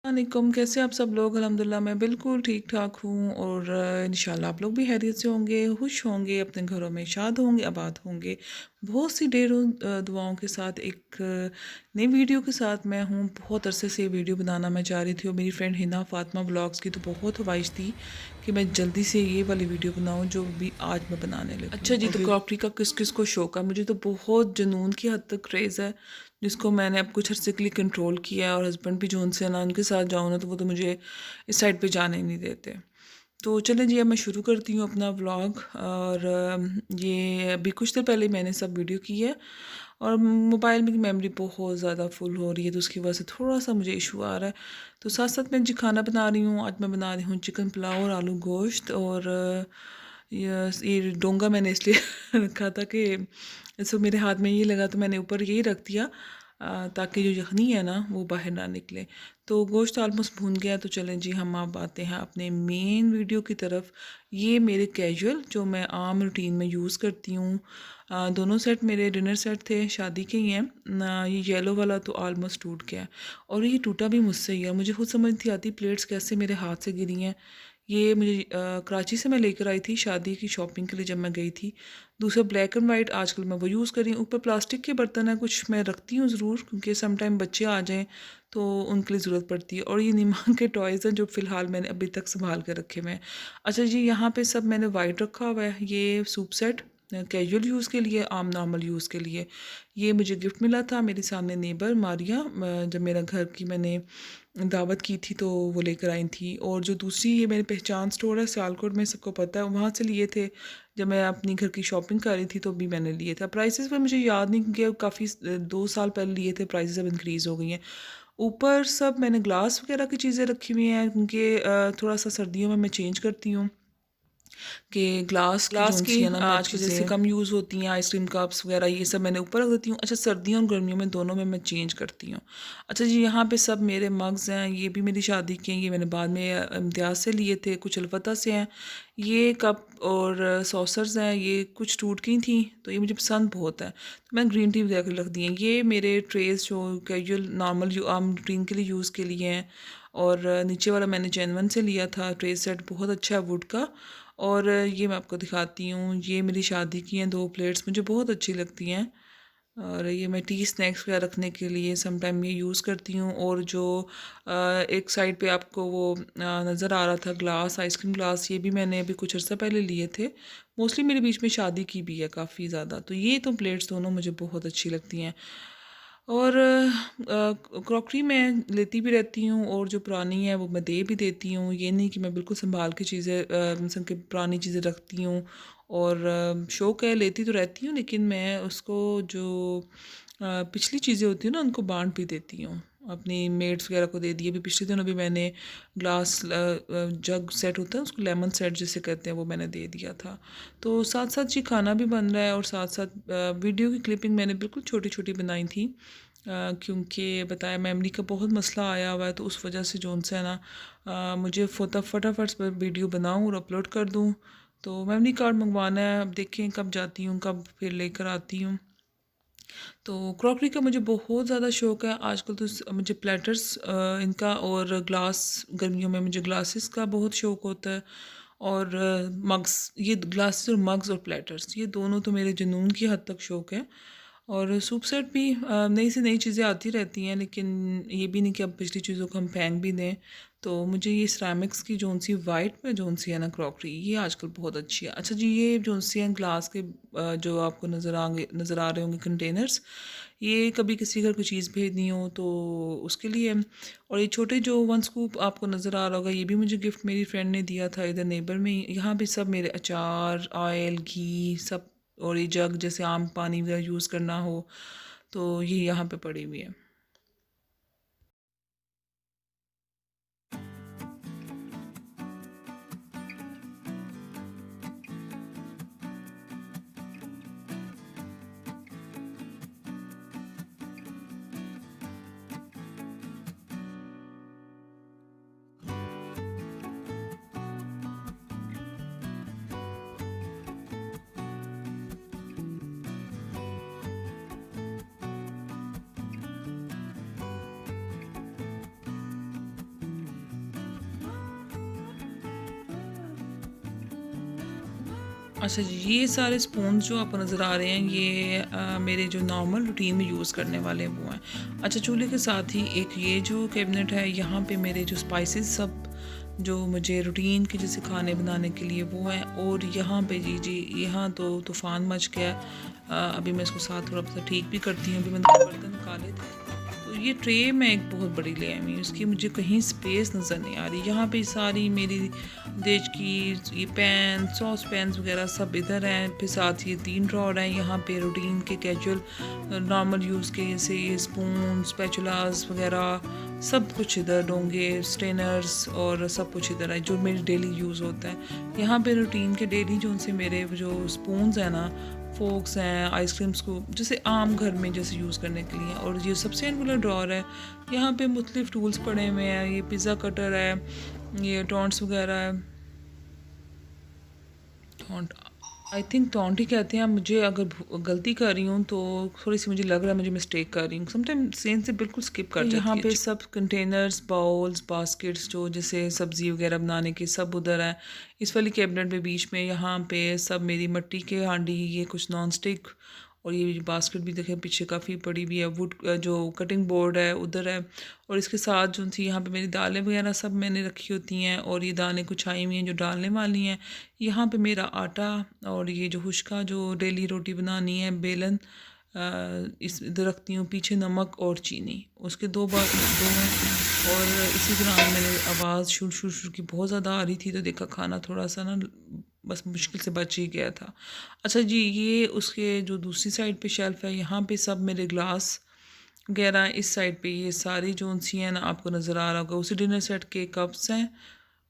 वालेकुम, कैसे आप सब लोग? अल्हम्दुलिल्लाह मैं बिल्कुल ठीक-ठाक हूँ और इंशाल्लाह आप लोग भी खैरियत से होंगे, खुश होंगे, अपने घरों में शाद होंगे, आबाद होंगे। बहुत सी ढेरों दुआओं के साथ एक नई वीडियो के साथ मैं हूँ। बहुत अरसे से ये वीडियो बनाना मैं चाह रही थी और मेरी फ्रेंड हिना फ़ातिमा व्लॉग्स की तो बहुत ख्वाहिश थी कि मैं जल्दी से ये वाली वीडियो बनाऊँ जो भी आज मैं बनाने लगी अच्छा हूँ। जी, और तो क्रॉकरी का किस-किस को शौक है? मुझे तो बहुत जुनून की हद तक क्रेज़ है। जिसको मैंने अब कुछ अर्से के लिए कंट्रोल किया है और हस्बैंड भी जो उनसे ना उनके साथ जाऊँ ना तो वो तो मुझे इस साइड पे जाने ही नहीं देते। तो चलें जी अब मैं शुरू करती हूँ अपना व्लॉग और ये अभी कुछ देर पहले मैंने सब वीडियो की है और मोबाइल में मेमोरी बहुत ज़्यादा फुल हो रही है तो उसकी वजह से थोड़ा-सा मुझे इशू आ रहा है। तो साथ-साथ मैं जी खाना बना रही हूँ, आज मैं बना रही हूँ चिकन पुलाव और आलू गोश्त और ये डोंगा मैंने इसलिए रखा था कि सो मेरे हाथ में ये लगा तो मैंने ऊपर यही रख दिया ताकि जो यखनी है ना वो बाहर ना निकले। तो गोश्त ऑलमोस्ट भून गया तो चलें जी हम अब आते हैं अपने मेन वीडियो की तरफ। ये मेरे कैजुअल जो मैं आम रूटीन में यूज़ करती हूँ। दोनों सेट मेरे डिनर सेट थे, शादी के ही हैं। ये येलो वाला तो ऑलमोस्ट टूट गया है और ये टूटा भी मुझसे ही है। मुझे खुद समझ नहीं आती प्लेट्स कैसे मेरे हाथ से गिरी हैं। ये मुझे कराची से मैं लेकर आई थी शादी की शॉपिंग के लिए जब मैं गई थी। दूसरा ब्लैक एंड वाइट आजकल मैं वो यूज़ कर रही हूँ। ऊपर प्लास्टिक के बर्तन हैं कुछ मैं रखती हूँ ज़रूर क्योंकि सम टाइम बच्चे आ जाएँ तो उनके लिए ज़रूरत पड़ती है। और ये निमा के टॉयज़ हैं जो फ़िलहाल मैंने अभी तक सँभाल के रखे हुए हैं। अच्छा जी यहाँ पे सब मैंने वाइट रखा हुआ है। ये सूप सेट कैजुअल यूज़ के लिए, आम नॉर्मल यूज़ के लिए। ये मुझे गिफ्ट मिला था मेरे सामने नेबर मारिया जब मेरा घर की मैंने दावत की थी तो वो लेकर आई थी। और जो दूसरी ये मेरी पहचान स्टोर है सियालकोट में, सबको पता है, वहाँ से लिए थे। जब मैं अपनी घर की शॉपिंग कर रही थी तो भी मैंने लिए थे। प्राइसेस पे मुझे याद नहीं क्योंकि काफ़ी 2 साल पहले लिए थे, प्राइसेस अब इंक्रीज़ हो गई हैं। ऊपर सब मैंने ग्लास वगैरह की चीज़ें रखी हुई हैं क्योंकि थोड़ा-सा सर्दियों में मैं चेंज करती हूँ। कि ग्लास की ग्लास की जो-सी है ना आजकल जैसे चीज़ें। कम यूज़ होती हैं, आइसक्रीम कप्स वगैरह ये सब मैंने ऊपर रख देती हूँ। अच्छा सर्दियों और गर्मियों में दोनों में मैं चेंज करती हूँ। अच्छा जी यहाँ पे सब मेरे मग्स हैं, ये भी मेरी शादी के हैं, ये मैंने बाद में इम्तियाज़ से लिए थे, कुछ अलवता से हैं। ये कप और सॉसर्स हैं, ये कुछ टूट गई थी तो ये मुझे पसंद बहुत है। तो मैंने ग्रीन टी वगैरह रख दी हैं। ये मेरे ट्रेज़ जो कैजुअल नॉर्मल आम रूटीन के लिए यूज़ के लिए हैं। और नीचे वाला मैंने जेनवन से लिया था ट्रे सेट, बहुत अच्छा है वुड का। और ये मैं आपको दिखाती हूँ, ये मेरी शादी की हैं 2 प्लेट्स, मुझे बहुत अच्छी लगती हैं। और ये मैं टी स्नैक्स वगैरह रखने के लिए सम टाइम ये यूज़ करती हूँ। और जो एक साइड पे आपको वो नज़र आ रहा था ग्लास, आइसक्रीम ग्लास, ये भी मैंने अभी कुछ अर्सा पहले लिए थे। मोस्टली मेरे बीच में शादी की भी है काफ़ी ज़्यादा। तो ये तो प्लेट्स दोनों मुझे बहुत अच्छी लगती हैं। और क्रॉकरी मैं लेती भी रहती हूँ और जो पुरानी है वो मैं दे भी देती हूँ। ये नहीं कि मैं बिल्कुल सँभाल के चीज़ें मतलब कि पुरानी चीज़ें रखती हूँ। और शौक है, लेती तो रहती हूँ लेकिन मैं उसको जो पिछली चीज़ें होती हैं ना उनको बाँट भी देती हूँ। अपनी मेड्स वगैरह को दे दिए। अभी पिछले दिनों भी मैंने ग्लास जग सेट होता है उसको लेमन सेट जिसे कहते हैं वो मैंने दे दिया था। तो साथ-साथ जी खाना भी बन रहा है और साथ-साथ वीडियो की क्लिपिंग मैंने बिल्कुल छोटी-छोटी बनाई थी। क्योंकि बताया मेमोरी का बहुत मसला आया हुआ है तो उस वजह से जो-सा है ना मुझे फटाफट से वीडियो बनाऊँ और अपलोड कर दूँ। तो मेमोरी कार्ड मंगवाना है, अब देखें कब जाती हूँ, कब फिर लेकर आती हूँ। तो क्रॉकरी का मुझे बहुत ज़्यादा शौक है आजकल तो मुझे प्लेटर्स इनका और ग्लास, गर्मियों में मुझे ग्लासेस का बहुत शौक होता है। और मग्स, ये ग्लासेस और मग्स और प्लेटर्स ये दोनों तो मेरे जुनून की हद तक शौक है। और सूप सेट भी नई से नई चीज़ें आती रहती हैं लेकिन ये भी नहीं कि अब पिछली चीज़ों को हम फेंक भी दें। तो मुझे ये सिरेमिक्स की जोन-सी वाइट में जोन-सी है ना क्रॉकरी, ये आजकल बहुत अच्छी है। अच्छा जी ये जोन-सी हैं ग्लास के जो आपको नज़र आ रहे होंगे कंटेनर्स, ये कभी किसी घर कोई चीज़ भेजनी हो तो उसके लिए। और ये छोटे जो 1 स्कूप आपको नज़र आ रहा होगा, ये भी मुझे गिफ्ट मेरी फ्रेंड ने दिया था इधर नेबर में ही। यहाँ पे सब मेरे अचार, ऑयल, घी सब। और ये जग जैसे आम पानी वगैरह यूज़ करना हो तो ये यहाँ पे पड़ी हुई है। अच्छा जी, ये सारे स्पून्स जो आपको नज़र आ रहे हैं ये मेरे जो नॉर्मल रूटीन में यूज़ करने वाले हैं वो हैं। अच्छा, चूल्हे के साथ ही एक ये जो कैबिनेट है, यहाँ पे मेरे जो स्पाइसेस सब जो मुझे रूटीन के जैसे खाने बनाने के लिए वो हैं। और यहाँ पे जी यहाँ तो तूफ़ान मच गया है। अभी मैं इसको साथ थोड़ा सा ठीक भी करती हूँ। अभी मैंने बर्तन निकाले थे, तो ये ट्रे मैं एक बहुत बड़ी ले आई हूँ, उसकी मुझे कहीं स्पेस नज़र नहीं आ रही। यहाँ पे सारी मेरी देश की ये पैन सॉस पैन्स वगैरह सब इधर हैं। फिर साथ ये 3 ड्रॉर हैं। यहाँ पे रूटीन के कैजुअल नॉर्मल यूज़ के जैसे ये स्पून स्पैचुलास वगैरह सब कुछ इधर, डोंगे स्ट्रेनर्स और सब कुछ इधर है जो मेरी डेली यूज़ होता है। यहाँ पे रूटीन के डेली जो उनसे मेरे जो स्पून्स हैं ना, फोक्स हैं, आइसक्रीम्स को जैसे आम घर में जैसे यूज़ करने के लिए। और ये सबसे एंड वाला ड्रॉर है, यहाँ पे मुख्तलिफ टूल्स पड़े हुए हैं। ये पिज़्ज़ा कटर है, ये टॉन्ट्स वगैरह है। टॉन्ट आई थिंक टॉन्ट ही कहते हैं। मुझे अगर गलती कर रही हूँ तो थोड़ी सी मुझे लग रहा है मुझे मिस्टेक कर रही हूँ। समटाइम सेंस से बिल्कुल स्किप कर जाती है। यहाँ पे सब कंटेनर्स, बाउल्स, बास्केट्स जो जैसे सब्ज़ी वगैरह बनाने के सब उधर है। इस वाली कैबिनेट में बीच में यहाँ पे सब मेरी मिट्टी के हांडी, ये कुछ नॉन स्टिक, और ये बास्केट भी देखें पीछे काफ़ी पड़ी हुई है। वुड जो कटिंग बोर्ड है उधर है। और इसके साथ जो थी यहाँ पे मेरी दालें वगैरह सब मैंने रखी होती हैं। और ये दालें कुछ आई हुई हैं जो डालने वाली हैं। यहाँ पे मेरा आटा और ये जो हुश्का जो डेली रोटी बनानी है, बेलन इस इधर रखती हूँ। पीछे नमक और चीनी, उसके दो हैं। और इसी दौरान मैंने आवाज़ शुर शुर शुर की बहुत ज़्यादा आ रही थी, तो देखा खाना थोड़ा सा ना बस मुश्किल से बच ही गया था। अच्छा जी, ये उसके जो दूसरी साइड पे शेल्फ़ है, यहाँ पे सब मेरे ग्लास वगैरह, इस साइड पे ये सारी जो सी हैं ना आपको नज़र आ रहा होगा, उसी डिनर सेट के कप्स हैं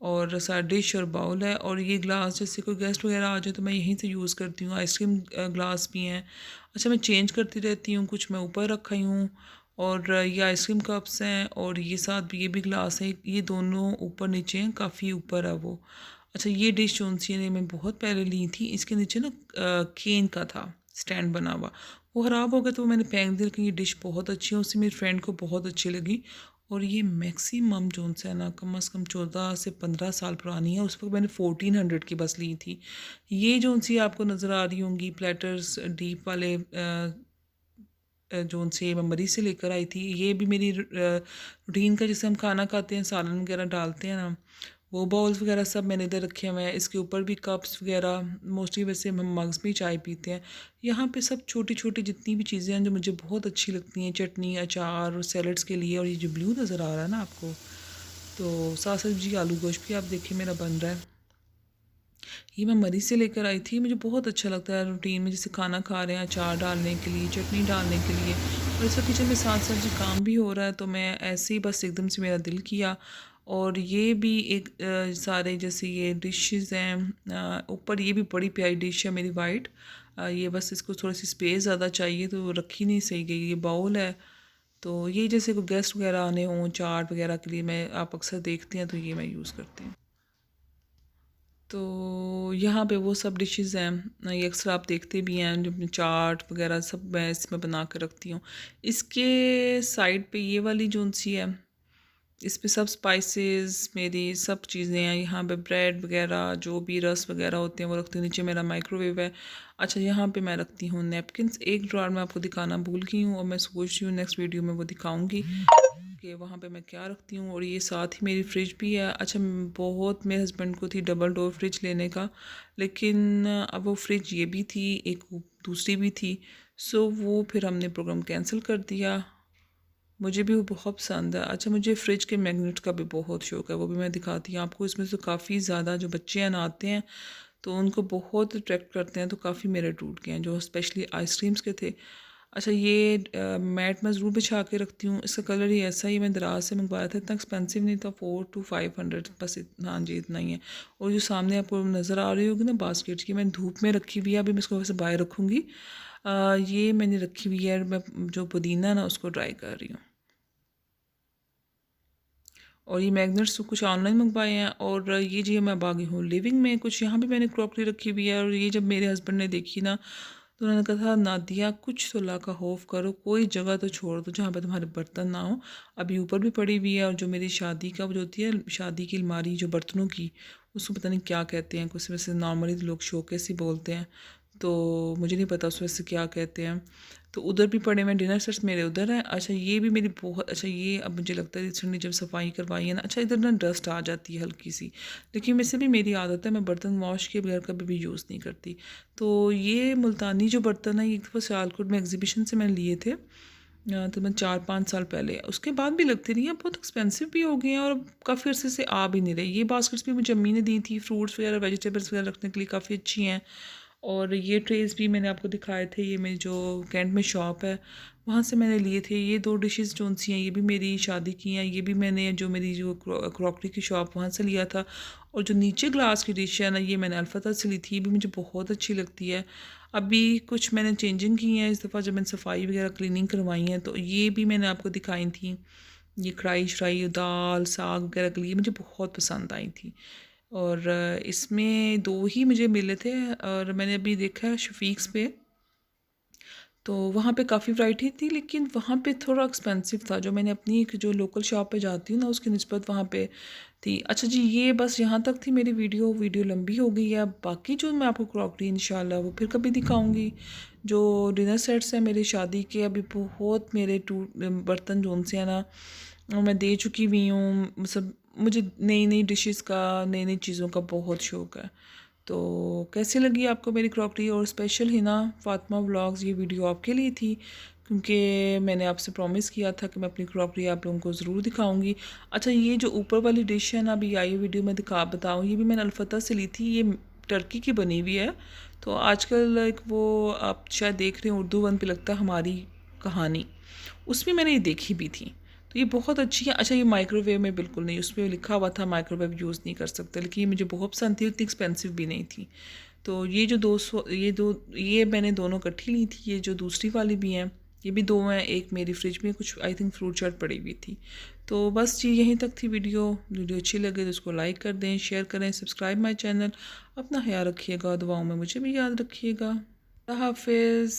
और सारा डिश और बाउल है। और ये ग्लास जैसे कोई गेस्ट वगैरह आ जाए तो मैं यहीं से यूज़ करती हूँ। आइसक्रीम ग्लास भी हैं। अच्छा, मैं चेंज करती रहती हूँ, कुछ मैं ऊपर रखी हूँ। और ये आइसक्रीम कप्स हैं और ये साथ भी ये भी ग्लास है। ये दोनों ऊपर नीचे हैं, काफ़ी ऊपर है वो। अच्छा, ये डिश जो सी ने मैं बहुत पहले ली थी, इसके नीचे ना केन का था स्टैंड बना हुआ, वो ख़राब हो गया तो वो मैंने फेंक दिया। लेकिन ये डिश बहुत अच्छी है, उससे मेरी फ्रेंड को बहुत अच्छी लगी। और ये मैक्सिमम जोन से है ना कम से कम 14 से 15 साल पुरानी है। उस वक्त मैंने 1400 की बस ली थी। ये जोन सी आपको नज़र आ रही होंगी प्लेटर्स डीप वाले जोन से मैं मरी से लेकर आई थी। ये भी मेरी रूटीन का, जैसे हम खाना खाते हैं सालन वगैरह डालते हैं ना, वो बाउल्स वगैरह सब मैंने इधर रखे हुए हैं। इसके ऊपर भी कप्स वगैरह, मोस्टली वैसे हम मग्स में चाय पीते हैं। यहाँ पे सब छोटी छोटी जितनी भी चीज़ें हैं जो मुझे बहुत अच्छी लगती हैं, चटनी, अचार और सैलड्स के लिए। और ये जो ब्लू नज़र आ रहा है ना आपको, तो साथ साथ जी आलू गोश्त भी आप देखिए मेरा बन रहा है। ये मैं मरी से लेकर आई थी। मुझे बहुत अच्छा लगता है रूटीन में जैसे खाना खा रहे हैं, अचार डालने के लिए, चटनी डालने के लिए। और इस वक्त किचन में साथ साथ जी काम भी हो रहा है, तो मैं ऐसे ही बस एकदम से मेरा दिल किया। और ये भी एक सारे जैसे ये डिशेस हैं, ऊपर ये भी बड़ी प्यारी डिश है मेरी वाइट। ये बस इसको थोड़ी सी स्पेस ज़्यादा चाहिए तो रखी नहीं सही गई। ये बाउल है, तो ये जैसे कोई गेस्ट वगैरह आने हों चाट वगैरह के लिए, मैं आप अक्सर देखते हैं तो ये मैं यूज़ करती हूँ। तो यहाँ पे वो सब डिशेज़ हैं, ये अक्सर आप देखते भी हैं, जो अपनी चाट वगैरह सब मैं इसमें बना कर रखती हूँ। इसके साइड पे ये वाली जोन सी है, इस पे सब स्पाइसेस मेरी सब चीज़ें हैं। यहाँ पे ब्रेड वगैरह जो भी रस वगैरह होते हैं वो रखती हूँ। नीचे मेरा माइक्रोवेव है। अच्छा, यहाँ पे मैं रखती हूँ नैपकिन्स। एक ड्रॉर में आपको दिखाना भूल गई हूँ और मैं सोच रही हूँ नेक्स्ट वीडियो में वो दिखाऊँगी कि वहाँ पे मैं क्या रखती हूँ। और ये साथ ही मेरी फ्रिज भी है। अच्छा, बहुत मेरे हस्बैंड को थी डबल डोर फ्रिज लेने का, लेकिन अब वो फ्रिज ये भी थी, एक दूसरी भी थी, सो वो फिर हमने प्रोग्राम कैंसिल कर दिया। मुझे भी वो बहुत पसंद है। अच्छा, मुझे फ़्रिज के मैग्नेट का भी बहुत शौक़ है, वो भी मैं दिखाती हूँ आपको। इसमें से काफ़ी ज़्यादा जो बच्चे हैं ना आते हैं तो उनको बहुत अट्रैक्ट करते हैं, तो काफ़ी मेरे टूट गए हैं जो स्पेशली आइसक्रीम्स के थे। अच्छा, ये मैट मैं ज़रूर बिछा के रखती हूँ। इसका कलर ही ऐसा ही, मैं दराज से मंगवाया था, इतना एक्सपेंसिव नहीं था, 4 to 500 बस हाँ जी इतना ही है। और जो सामने आपको नज़र आ रही होगी ना बास्केट की, मैंने धूप में रखी हुई है, अभी मैं इसको वैसे बाहर रखूँगी। ये मैंने रखी हुई है, मैं जो पुदीना ना उसको ड्राई कर रही हूँ। और ये मैग्नेट्स तो कुछ ऑनलाइन मंगवाए हैं। और ये जी मैं बागी हूँ लिविंग में, कुछ यहाँ भी मैंने क्रॉकरी रखी हुई है। और ये जब मेरे हस्बैंड ने देखी ना, तो उन्होंने कहा था नादिया कुछ तो अल्लाह का खौफ करो, कोई जगह तो छोड़ दो जहाँ पे तुम्हारे बर्तन ना हो। अभी ऊपर भी पड़ी हुई है। और जो मेरी शादी का वो जो होती है शादी की अलमारी जो बर्तनों की, उसको पता नहीं क्या कहते हैं, कुछ वैसे नॉर्मली तो लोग शोकेस ही बोलते हैं, तो मुझे नहीं पता उस वैसे क्या कहते हैं। तो उधर भी पड़े हुए डिनर सेट्स मेरे उधर हैं। अच्छा ये भी मेरी बहुत अच्छा, ये अब मुझे लगता है इसने जब सफाई करवाई है ना, अच्छा इधर ना डस्ट आ जाती है हल्की सी, लेकिन वैसे भी मेरी आदत है, मैं बर्तन वॉश के बगैर कभी भी यूज़ नहीं करती। तो ये मुल्तानी जो बर्तन है, ये एक दफ़ा सियालकोट में एग्जीबिशन से मैंने लिए थे, तो मैं 4-5 साल पहले, उसके बाद भी लगते नहीं हैं, बहुत एक्सपेंसिव भी हो गए हैं और काफ़ी अर्से से आ भी नहीं रहे। ये बास्केट्स भी मुझे अम्मी ने दी थी, फ्रूट्स वगैरह वेजिटेबल्स वगैरह रखने के लिए काफ़ी अच्छी हैं। और ये ट्रेस भी मैंने आपको दिखाए थे, ये मेरी जो कैंट में शॉप है वहाँ से मैंने लिए थे। ये 2 डिशेस जो सी हैं ये भी मेरी शादी की हैं, ये भी मैंने जो मेरी जो क्रॉकरी की शॉप वहाँ से लिया था। और जो नीचे ग्लास की डिश है ना, ये मैंने अल्फता से ली थी, ये भी मुझे बहुत अच्छी लगती है। अभी कुछ मैंने चेंजिंग की हैं इस दफ़ा, जब मैंने सफाई वगैरह क्लीनिंग करवाई है, तो ये भी मैंने आपको दिखाई थी। ये कढ़ाई शढ़ाई दाल साग वगैरह के लिए मुझे बहुत पसंद आई थी। और इसमें 2 ही मुझे मिले थे और मैंने अभी देखा है शफ़ीक्स पे, तो वहाँ पे काफ़ी वैरायटी थी, लेकिन वहाँ पे थोड़ा एक्सपेंसिव था। जो मैंने अपनी एक जो लोकल शॉप पे जाती हूँ ना, उसकी निस्बत वहाँ पे थी। अच्छा जी, ये बस यहाँ तक थी मेरी वीडियो लंबी हो गई है। अब बाकी जो मैं आपको क्रॉकरी इंशाल्लाह वो फिर कभी दिखाऊँगी। जो डिनर सेट्स हैं मेरी शादी के, अभी बहुत मेरे बर्तन जो उनसे है ना, वो मैं दे चुकी हुई हूँ। मतलब मुझे नई नई डिशेस का, नई नई चीज़ों का बहुत शौक़ है। तो कैसी लगी आपको मेरी क्रॉकरी? और स्पेशल हिना फ़ातिमा व्लॉग्स ये वीडियो आपके लिए थी, क्योंकि मैंने आपसे प्रॉमिस किया था कि मैं अपनी क्रॉकरी आप लोगों को ज़रूर दिखाऊंगी। अच्छा ये जो ऊपर वाली डिश है ना, अभी आई वीडियो में बताऊँ, ये भी मैंने अल्फता से ली थी। ये टर्की की बनी हुई है। तो आजकल एक वो आप शायद देख रहे हैं उर्दू वन पे लगता है हमारी कहानी, उसमें मैंने ये देखी भी थी। तो ये बहुत अच्छी है। अच्छा ये माइक्रोवेव में बिल्कुल नहीं, उसमें लिखा हुआ था माइक्रोवेव यूज़ नहीं कर सकते, लेकिन ये मुझे बहुत पसंद थी, उतनी एक्सपेंसिव भी नहीं थी। तो ये जो 200 ये मैंने दोनों इकट्ठी ली थी। ये जो दूसरी वाली भी हैं ये भी 2 हैं। एक मेरी फ्रिज में कुछ आई थिंक फ्रूट चाट पड़ी हुई थी। तो बस जी यहीं तक थी वीडियो अच्छी लगे तो उसको लाइक कर दें, शेयर करें, सब्सक्राइब माई चैनल। अपना ख्याल रखिएगा, दुआओं में मुझे भी याद रखिएगा। अल्लाह हाफिज़।